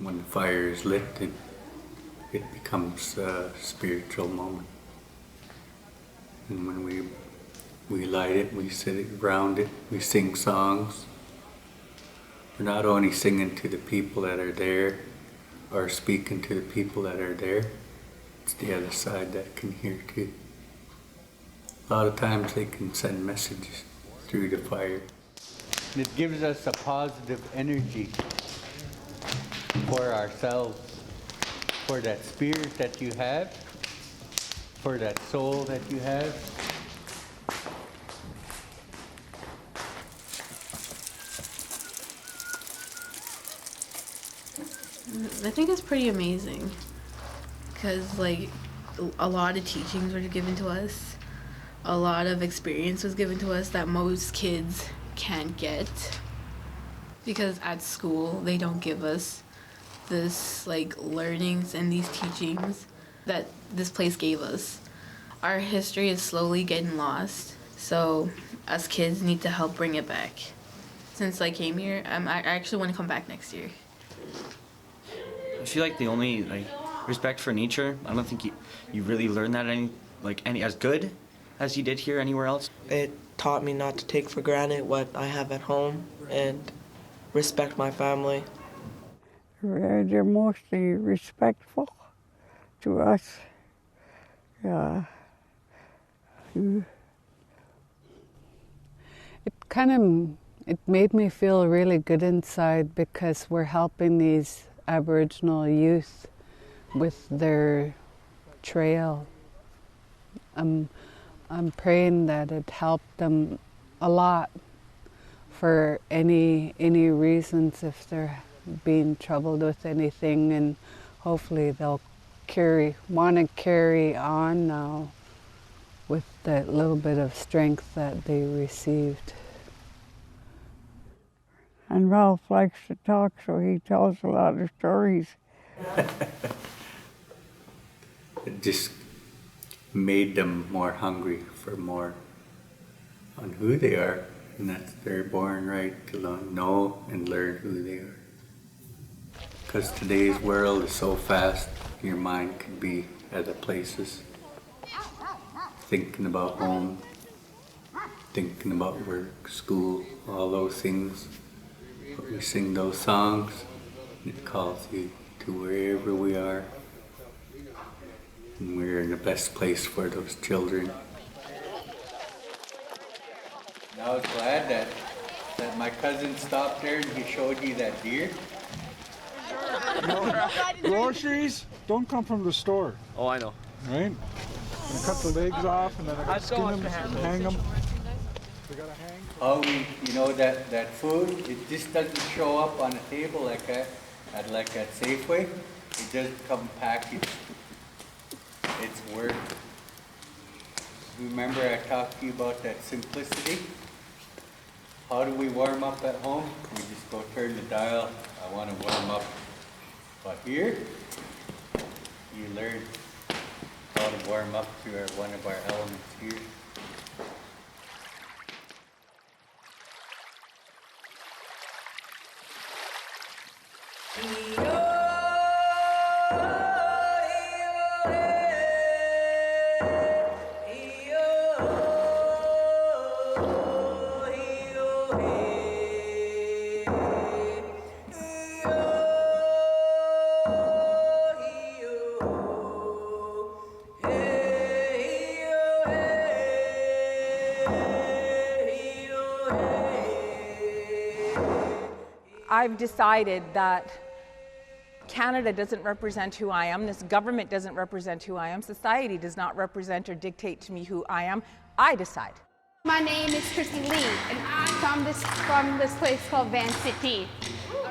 when the fire is lit, it becomes a spiritual moment. And when we light it, we sit around it, we sing songs. We're not only singing to the people that are there or speaking to the people that are there, it's the other side that can hear too. A lot of times they can send messages through the fire. And it gives us a positive energy for ourselves, for that spirit that you have, for that soul that you have. I think it's pretty amazing because like a lot of teachings were given to us, a lot of experience was given to us that most kids can't get because at school they don't give us this like learnings and these teachings that this place gave us. Our history is slowly getting lost, so us kids need to help bring it back. Since I came here, I actually want to come back next year. I feel like the only respect for nature, I don't think you really learn that any as good as you did here anywhere else. It taught me not to take for granted what I have at home and respect my family. They're mostly respectful to us. Yeah. It made me feel really good inside because we're helping these Aboriginal youth with their trail. I'm praying that it helped them a lot for any reasons if they're being troubled with anything, and hopefully they'll want to carry on now with that little bit of strength that they received. And Ralph likes to talk, so he tells a lot of stories. It just made them more hungry for more on who they are, and that they're born right to know and learn who they are. Because today's world is so fast, your mind could be other places, thinking about home, thinking about work, school, all those things. But we sing those songs, and it calls you to wherever we are. And we're in the best place for those children. And I was glad that my cousin stopped there and he showed you that deer. No, groceries don't come from the store. Oh, I know. Right? I cut the legs off and then I gotta skin them and hang them. We gotta hang. How that food, it just doesn't show up on a table like that, at Safeway. It doesn't come packaged. It's work. Remember I talked to you about that simplicity? How do we warm up at home? We just go turn the dial. I want to warm up. But here, you learn how to warm up to one of our elements here. I've decided that Canada doesn't represent who I am, this government doesn't represent who I am, society does not represent or dictate to me who I am. I decide. My name is Chrissy Lee, and I'm from this place called Van City.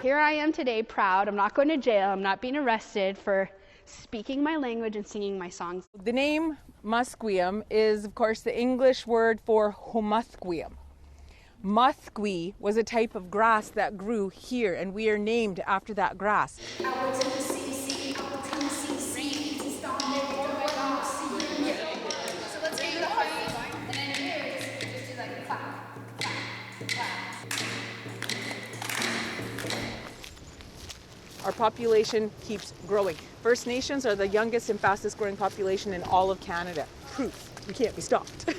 Here I am today, proud. I'm not going to jail. I'm not being arrested for speaking my language and singing my songs. The name Musqueam is, of course, the English word for Humusqueam. Musquee was a type of grass that grew here, and we are named after that grass. our population keeps growing. First Nations are the youngest and fastest growing population in all of Canada. Proof, we can't be stopped.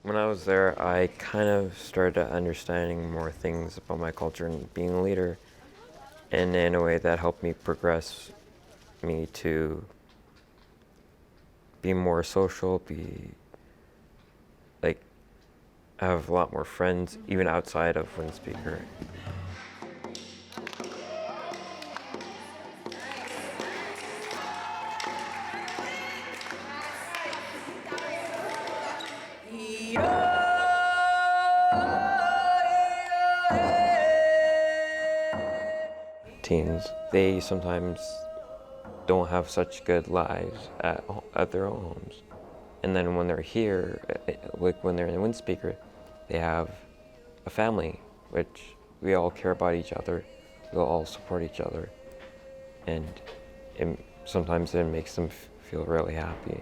When I was there, I kind of started understanding more things about my culture and being a leader, and in a way that helped me progress me to be more social, have a lot more friends, even outside of Windspeaker. Teens, they sometimes don't have such good lives at their own homes. And then when they're here, like when they're in the Windspeaker, they have a family, which we all care about each other, we all support each other, and sometimes it makes them feel really happy.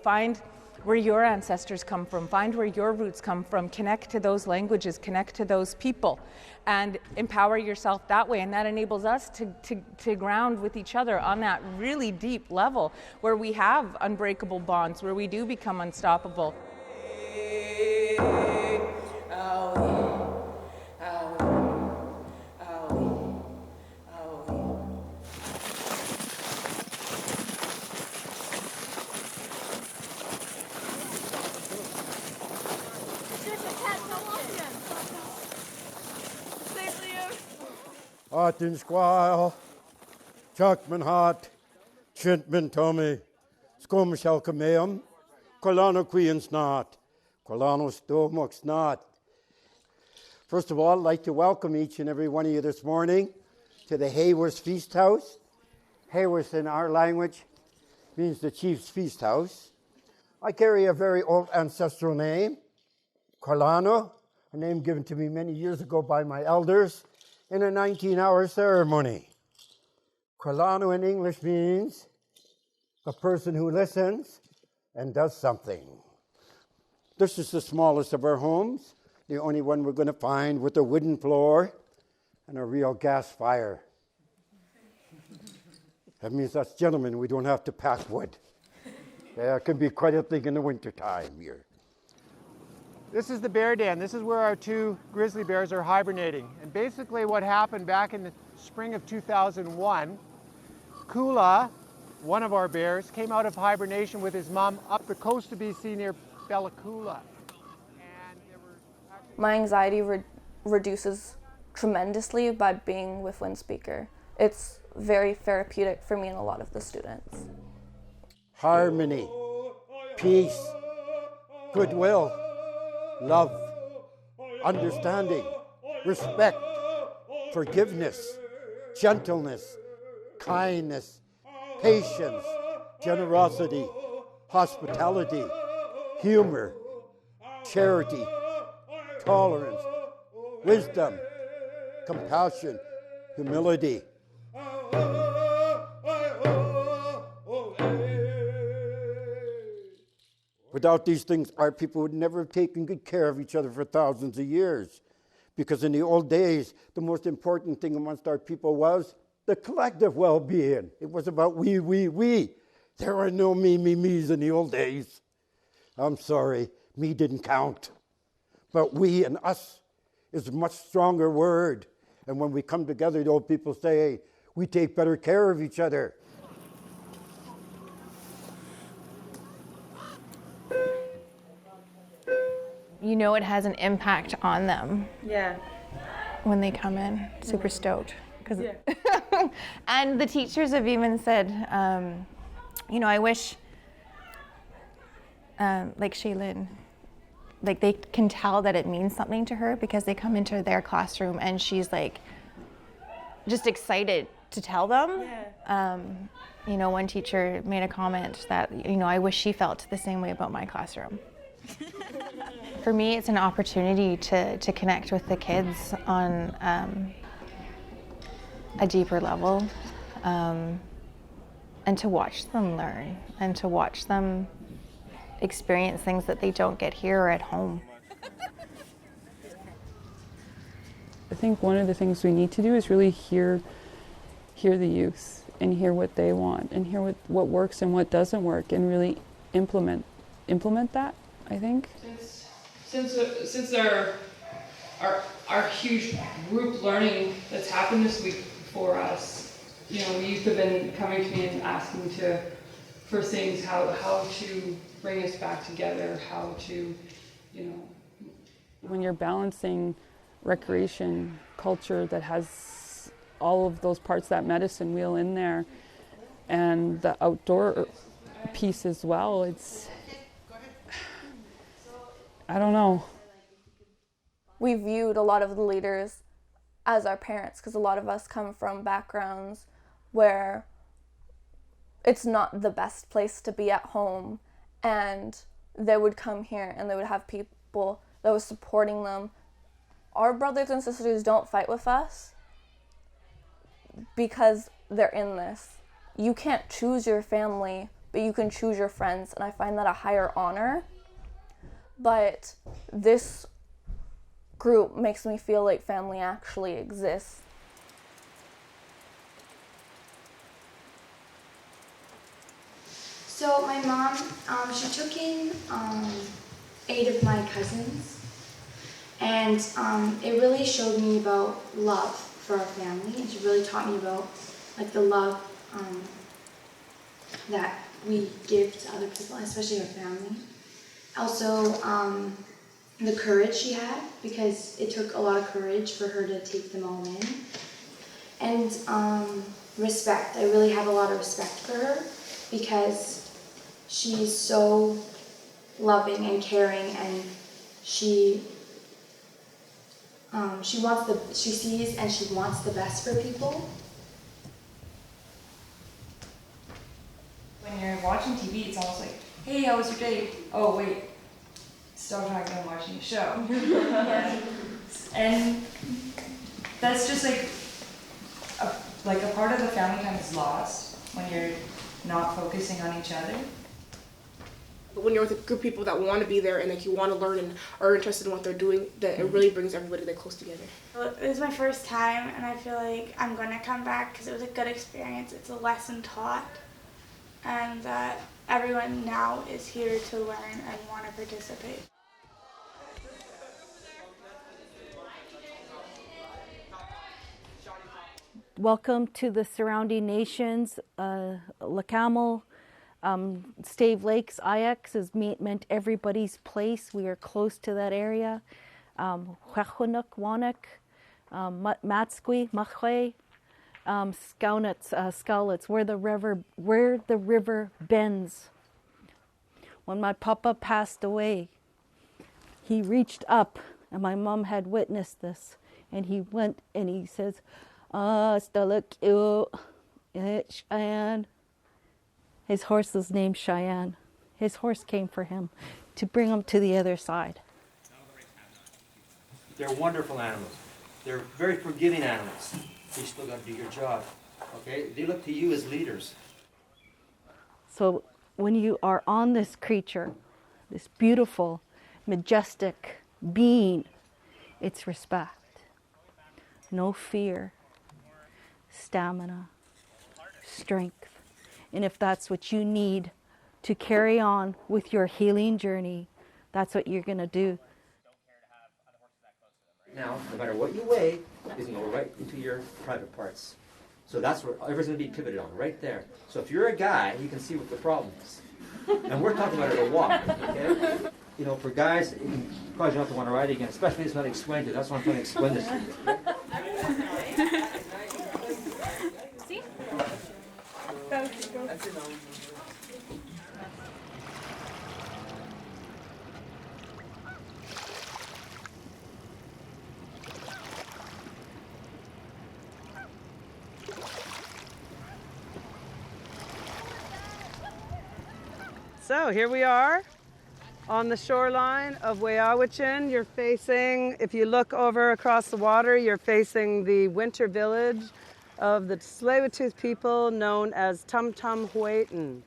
Find where your ancestors come from, find where your roots come from, connect to those languages, connect to those people, and empower yourself that way. And that enables us to ground with each other on that really deep level where we have unbreakable bonds, where we do become unstoppable. Artin Squire, Chuckman Hart, Chintman Tommy, Scomishalka Mayum, Colano Queen Snot, Colano Stomach Snot. First of all, I'd like to welcome each and every one of you this morning to the Hayworth Feast House. Hayworth in our language means the Chief's Feast House. I carry a very old ancestral name, Colano, a name given to me many years ago by my elders in a 19-hour ceremony. Colano in English means a person who listens and does something. This is the smallest of our homes, the only one we're going to find with a wooden floor and a real gas fire. That means us gentlemen, we don't have to pack wood. Yeah, it can be quite a thing in the wintertime here. This is the bear den. This is where our two grizzly bears are hibernating. And basically what happened back in the spring of 2001, Kula, one of our bears, came out of hibernation with his mom up the coast of BC near Bella Coola. My anxiety reduces tremendously by being with Windspeaker. It's very therapeutic for me and a lot of the students. Harmony, peace, goodwill, love, understanding, respect, forgiveness, gentleness, kindness, patience, generosity, hospitality, humor, charity, tolerance, wisdom, compassion, humility. Without these things, our people would never have taken good care of each other for thousands of years. Because in the old days, the most important thing amongst our people was the collective well-being. It was about we. There were no me's in the old days. I'm sorry, me didn't count. But we and us is a much stronger word. And when we come together, the old people say, we take better care of each other. You know it has an impact on them. Yeah. When they come in, super stoked. Yeah. And the teachers have even said, I wish, like Shaylin, like they can tell that it means something to her because they come into their classroom and she's like, just excited to tell them. Yeah. One teacher made a comment that, I wish she felt the same way about my classroom. For me, it's an opportunity to connect with the kids on a deeper level, and to watch them learn and to watch them experience things that they don't get here or at home. I think one of the things we need to do is really hear the youth and hear what they want and hear what works and what doesn't work and really implement that, I think. Since our huge group learning that's happened this week for us, you know, youth have been coming to me and asking for things, how to bring us back together, how to, you know. When you're balancing recreation, culture that has all of those parts, that medicine wheel in there, and the outdoor piece as well, it's, I don't know. We viewed a lot of the leaders as our parents because a lot of us come from backgrounds where it's not the best place to be at home, and they would come here and they would have people that was supporting them. Our brothers and sisters don't fight with us because they're in this. You can't choose your family, but you can choose your friends, and I find that a higher honor. But this group makes me feel like family actually exists. So my mom, she took in 8 of my cousins, and it really showed me about love for our family, and she really taught me about like the love that we give to other people, especially our family. Also, the courage she had, because it took a lot of courage for her to take them all in. And respect. I really have a lot of respect for her because she's so loving and caring, and she sees and she wants the best for people. When you're watching TV, it's almost like, hey, how was your day? Oh, wait, stop talking, I'm watching a show. Yeah. And that's just like a part of the family time is lost when you're not focusing on each other. But when you're with a group of people that want to be there and like you want to learn and are interested in what they're doing, that it really brings everybody like close together. It was my first time, and I feel like I'm going to come back because it was a good experience. It's a lesson taught, and that everyone now is here to learn and want to participate. Welcome to the surrounding nations. Lacamel, Stave Lakes, IX is meant everybody's place. We are close to that area. Huechunuk, Wanik, Matsqui, Machwe, Skowlitz, where the river bends. When my papa passed away, he reached up, and my mom had witnessed this, and he went and he says, Cheyenne. His horse was named Cheyenne. His horse came for him to bring him to the other side. They're wonderful animals. They're very forgiving animals. You still got to do your job. Okay? They look to you as leaders. So when you are on this creature, this beautiful, majestic being, it's respect. No fear. Stamina, strength. And if that's what you need to carry on with your healing journey, that's what you're going to do. Now, no matter what you weigh, it's going to go right into your private parts. So that's where everything's going to be pivoted on, right there. So if you're a guy, you can see what the problem is. And we're talking about it a walk, okay? You know, for guys, you probably don't have to want to ride again, especially if it's not explained to you. That's why I'm trying to explain this to you. So here we are on the shoreline of Weyahwachin. You're facing, if you look over across the water, you're facing the winter village of the Tsleil-Waututh people known as Tum Tum Huetan.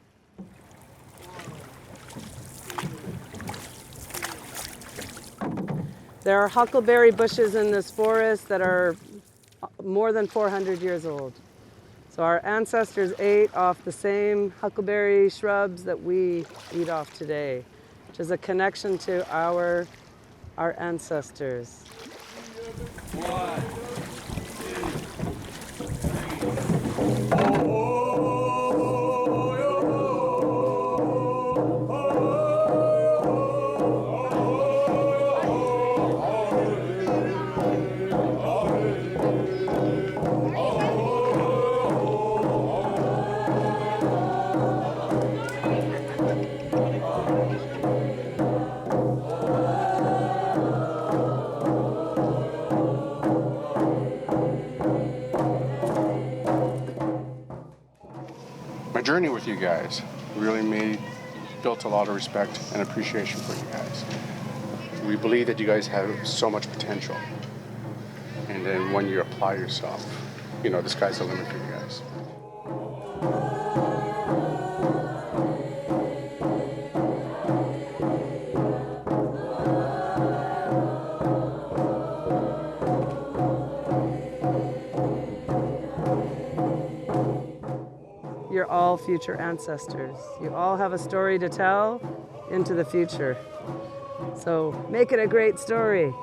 There are huckleberry bushes in this forest that are more than 400 years old. So our ancestors ate off the same huckleberry shrubs that we eat off today, which is a connection to our ancestors. My journey with you guys really built a lot of respect and appreciation for you guys. We believe that you guys have so much potential. And then when you apply yourself, the sky's the limit for you guys. You're all future ancestors. You all have a story to tell into the future. So make it a great story.